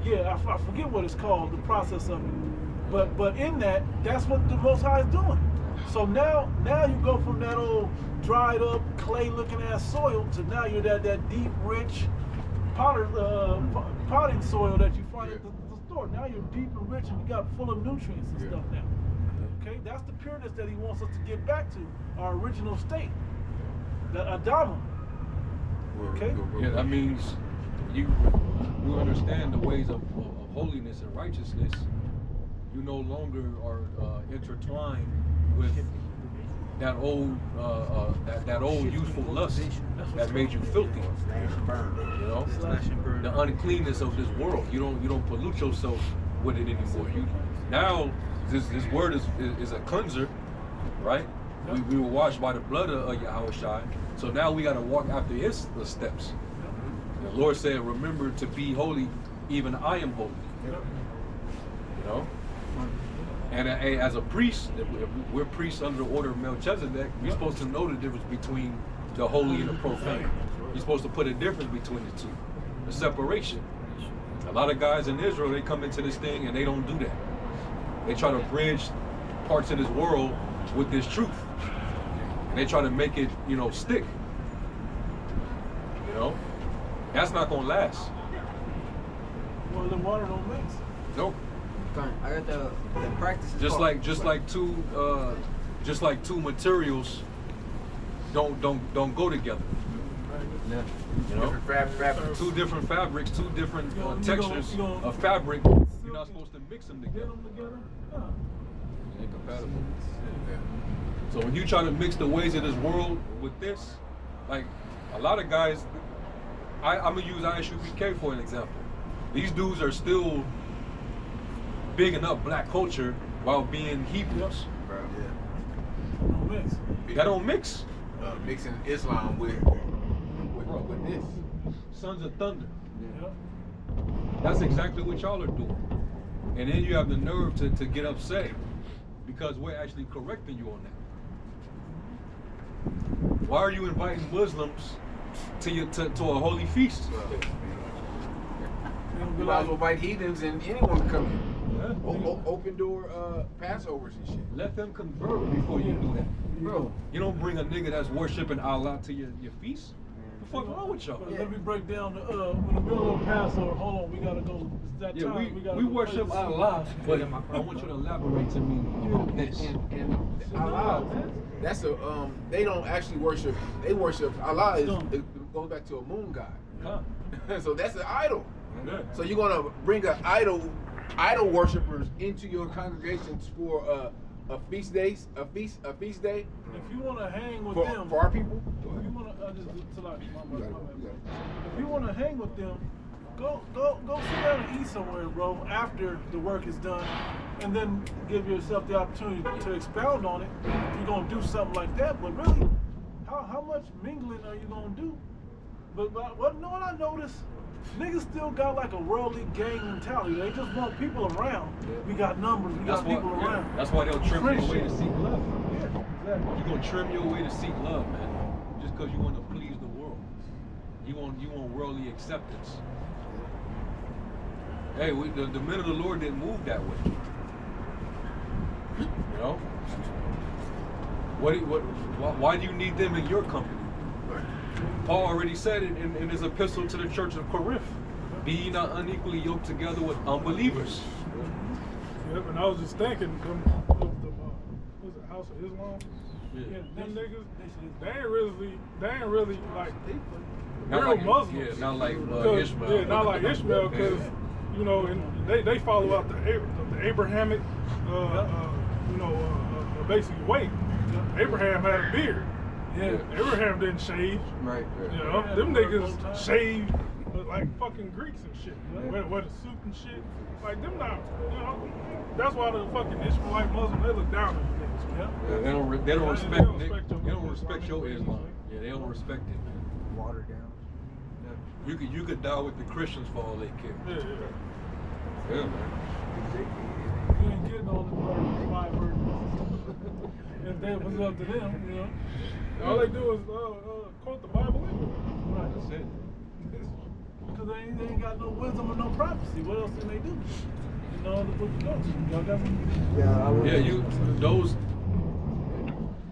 Yeah, I forget what it's called, the process of it. But in that's what the Most High is doing. So now you go from that old dried up clay looking ass soil to now you're that deep rich potting soil that you find at the store. Now you're deep and rich and you got full of nutrients and stuff now. Okay, that's the pureness that he wants us to get back to, our original state, the Adama. Okay. Yeah, that means you understand the ways of holiness and righteousness. You no longer are intertwined with that old youthful lust that made you filthy. You know, the uncleanness of this world. You don't pollute yourself with it anymore. Now this word is a cleanser, right? We were washed by the blood of Yahushua. So now we got to walk after his steps. The Lord said, "Remember to be holy, even I am holy." You know. And as a priest, if we're priests under the order of Melchizedek, we're supposed to know the difference between the holy and the profane. You're supposed to put a difference between the two, a separation. A lot of guys in Israel, they come into this thing and they don't do that. They try to bridge parts of this world with this truth. And they try to make it, stick. That's not gonna last. Well, the water don't mix. Nope. I got the practice. Just like two materials don't go together. Yeah. Fabrics. Two different fabrics, two different textures of fabric. You're not supposed to mix them together. They ain't compatible. Yeah. So when you try to mix the ways of this world with this, like a lot of guys, I'm gonna use ISUPK for an example. These dudes are still bigging up black culture while being Hebrews. Bro, That don't mix. Mixing Islam with this. Sons of Thunder. Yeah. That's exactly what y'all are doing. And then you have the nerve to get upset because we're actually correcting you on that. Why are you inviting Muslims to a holy feast? You might as well invite heathens and anyone to come in. Open door Passovers and shit. Let them convert before you do that. Bro, you don't bring a nigga that's worshiping Allah to your feast. What the fuck wrong with y'all? Let me break down in the middle of Passover. Hold on, we gotta go. It's that time. We worship Allah, but I want you to elaborate to me on this. And Allah, that's they don't actually worship. They worship Allah. It goes back to a moon god. Huh. So that's an idol. Yeah. So you're gonna bring an idol worshipers into your congregations for a feast day. If you want to hang with them, for our people. If you want to, if you want to hang with them, go sit down and eat somewhere, bro. After the work is done, and then give yourself the opportunity to expound on it. You're gonna do something like that, but really, how much mingling are you gonna do? But what I noticed. Niggas still got like a worldly gang mentality. They just want people around. We got numbers, we got people around. That's why they'll trim your way to seek love. Yeah, exactly. You're gonna trim your way to seek love, man. Just because you want to please the world. You want worldly acceptance. Hey, the men of the Lord didn't move that way. Why do you need them in your company? Paul already said it in his epistle to the church of Corinth. Be ye not unequally yoked together with unbelievers. Yep, and I was just thinking, was it House of Islam? Yeah. Them niggas, they ain't really like Not real Muslims. Yeah, not like Ishmael. Yeah, not like Ishmael, because and they follow out the Abrahamic, basically way. Abraham had a beard. Yeah, Abraham didn't shave. Right. Them niggas shaved like fucking Greeks and shit. Wear the suit and shit. Like them not. That's why the fucking Ishmaelite Muslims, they look down on niggas. Yeah, they don't respect your Islam. Yeah, they don't respect it, man. Water down. Yeah. You could die with the Christians for all they care. Yeah, man. You ain't getting all the 5 virgins. If that was up to them, All they do is quote the Bible. Right, that's it. Because they ain't got no wisdom or no prophecy. What else can they do? You know, the book of Ghosts. Y'all got some? Yeah, those.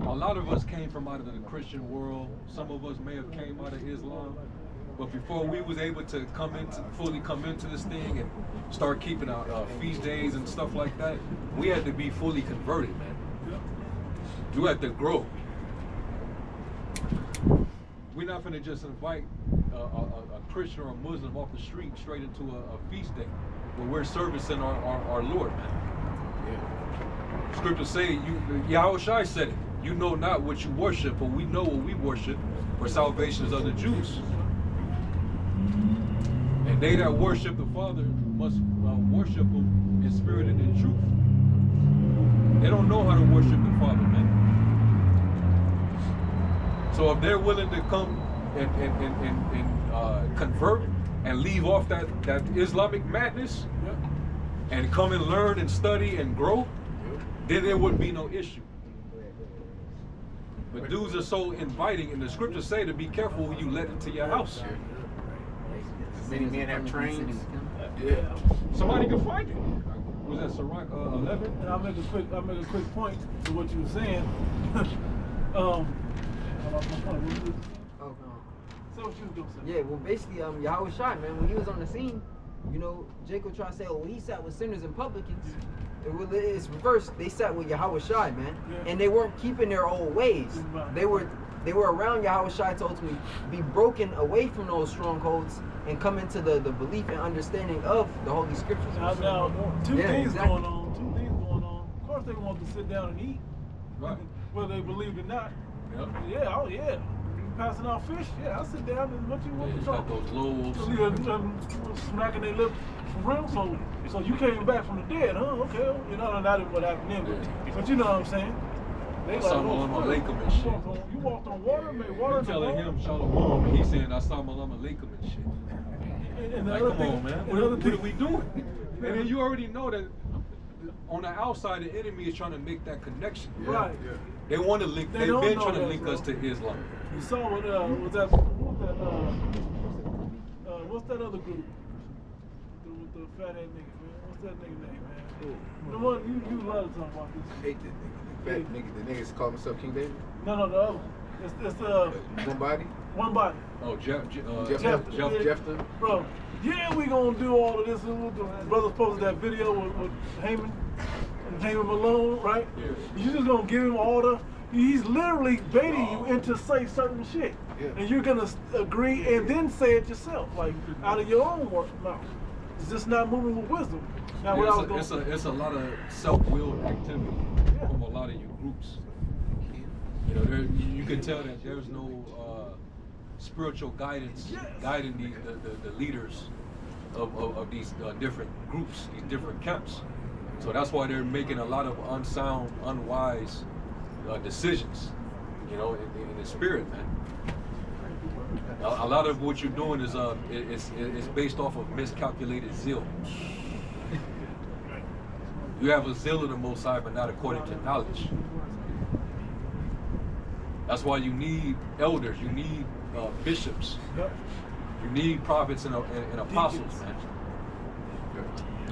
A lot of us came from out of the Christian world. Some of us may have came out of Islam. But before we was able to fully come into this thing and start keeping our feast days and stuff like that, we had to be fully converted, man. You had to grow. We're not gonna just invite a Christian or a Muslim off the street straight into a feast day, but we're servicing our Lord, man. Yeah. Scriptures say, Yahweh Shai said it. You know not what you worship, but we know what we worship, for salvation is of the Jews. And they that worship the Father must worship Him in spirit and in truth. They don't know how to worship the Father, man. So if they're willing to come and convert and leave off that Islamic madness, and come and learn and study and grow, then there would be no issue. But dudes are so inviting, and the scriptures say to be careful who you let into your house. Many men have trains. Yeah. Somebody can find it. Was that Sirach 11? And I'll make a quick point to what you were saying. I lost my point. What was it? Say what you was gonna say. Yeah, well, basically, Yahweh Shai, man, when he was on the scene, you know, Jacob tried to say, oh, he sat with sinners and publicans. It's reversed. They sat with Yahweh Shai, man, and they weren't keeping their old ways. They were around Yahweh Shai to ultimately be broken away from those strongholds and come into the belief and understanding of the Holy Scriptures. Now, two things going on. Of course, they want to sit down and eat, Right. whether they believe it or not. Yep. Yeah, oh yeah. You passing out fish? Yeah, I'll sit down and what you want to It's talk. got those loaves. Smacking their lip for real. So you came back from the dead, huh? Okay. You know, not what happened then, but you know what I'm saying. They like, Assalamu alaikum and shit. You walked on water, made water. You're telling him Shalom, and he's saying Assalamu alaikum and shit. And the Like, other come thing, on, man. What are we doing? And then you already know that on the outside, the enemy is trying to make that connection. Right. Yeah. They want to link. They've don't been know trying to that, link bro. us to Islam. You saw what what's that other group? With the fat head nigga, man. What's that nigga name, man? The one you love to talk about this. I hate that nigga. The fat nigga. The niggas call himself King David. No, the other one. It's One body. one body. Oh, Jeff. Jephthah. Bro, yeah, we gonna do all of this. The brothers posted that video with Heyman Malone, right? Yeah. You just gonna give him all the. He's literally baiting you into say certain shit, and you're gonna agree and then say it yourself, like out of your own mouth. It's just not moving with wisdom. Now, what I was gonna It's a lot of self-willed activity from a lot of you groups. You know, you can tell that there's no spiritual guidance guiding the leaders of these different groups, these different camps. So that's why they're making a lot of unsound, unwise decisions, you know, in the spirit, man. A lot of what you're doing is based off of miscalculated zeal. You have a zeal of the Most High, but not according to knowledge. That's why you need elders, you need bishops, you need prophets and apostles, man.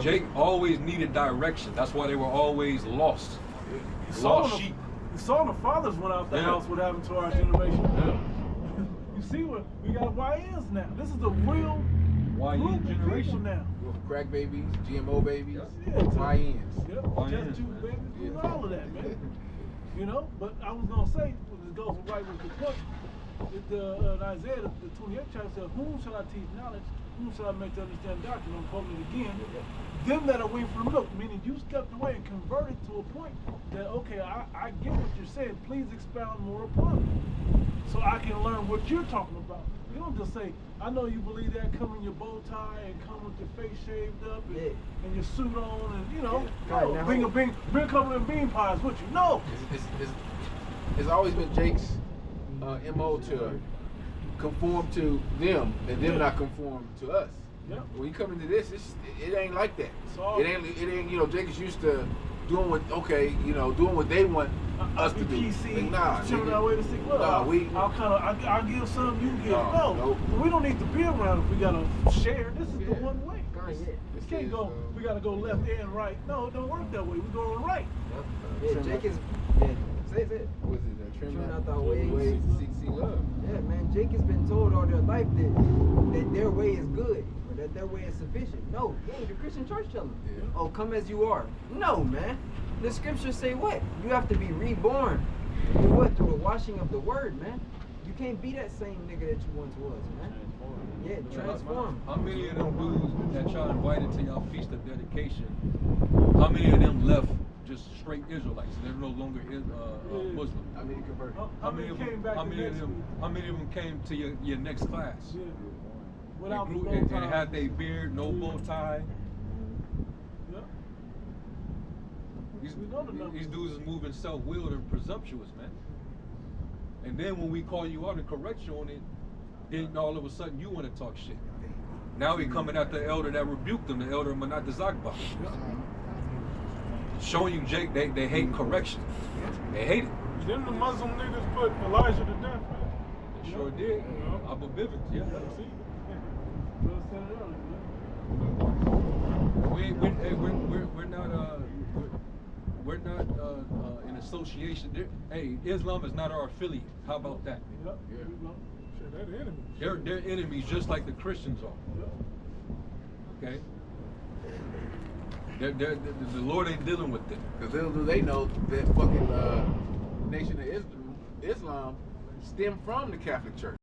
Jake always needed direction. That's why they were always lost. Lost sheep. You saw the fathers went out the house. What happened to our generation? Yeah. You see what we got YNs now. This is the real YN group of generation people now. Crack babies, GMO babies, Yeah, YNs. Yep, YNs, just two man. babies, all of that, man. You know, but I was gonna say, it goes right with the point. In Isaiah, the 28th chapter said, "Whom shall I teach knowledge? Whom shall I make to understand doctrine?" I'm quoting it again. Them that are away from the milk, meaning you stepped away and converted to a point that, okay, I get what you're saying. Please expound more upon it, so I can learn what you're talking about. You don't just say, "I know you believe that." Come in your bow tie and come with your face shaved up and your suit on, and you know, bring a couple of bean pies with you. No, It's always been Jake's MO to conform to them and them not conform to us. Yep. When you come into this, it ain't like that. It ain't. You know, Jake is used to doing what doing what they want us to do. PC, Like, nah, chilling nigga. our way to see. Look, Nah, I'll give some, you give. No, No, nope. we don't need to be around if we gotta share. This is the Yeah. one way. Yeah. We can't go. We gotta go left and right. No, it don't work that way. We're going right. Yeah, Jake is. Yeah, say it. What is it? Trimming out the ways. See love. Yeah, man, Jake has been told all their life that their way is good, or that their way is sufficient. No, the Christian church tell them, Yeah. oh, come as you are. No, man. The scriptures say what? You have to be reborn. Through what? Through the washing of the word, man. You can't be that same nigga that you once was, man. Yeah, transform. How many of them dudes that y'all invited to y'all feast of dedication, how many of them left just straight Israelites? They're no longer Muslim. I mean, convert. How many came back How the many of next them? week? How many of them came to your next class? Yeah. And, Without the grew, bow and tie. had their beard, no bow tie. Yeah. These, We know the numbers. these dudes is moving self-willed and presumptuous, man. And then when we call you out and correct you on it, then all of a sudden you want to talk shit. Now we coming at the elder that rebuked them, the elder of Manat Zakba. Showing you, Jake, they hate correction. They hate it. Didn't the Muslim niggas put Elijah to death, man? They sure did. Abu Bivens, yeah. See? Well said earlier, man. We're not in association. Hey, Islam is not our affiliate. How about that? Yep. Yeah. Here we go. Shit, that enemy. They're enemies just like the Christians are. Okay? The Lord ain't dealing with them. Because little do they know that fucking Nation of Islam stemmed from the Catholic Church.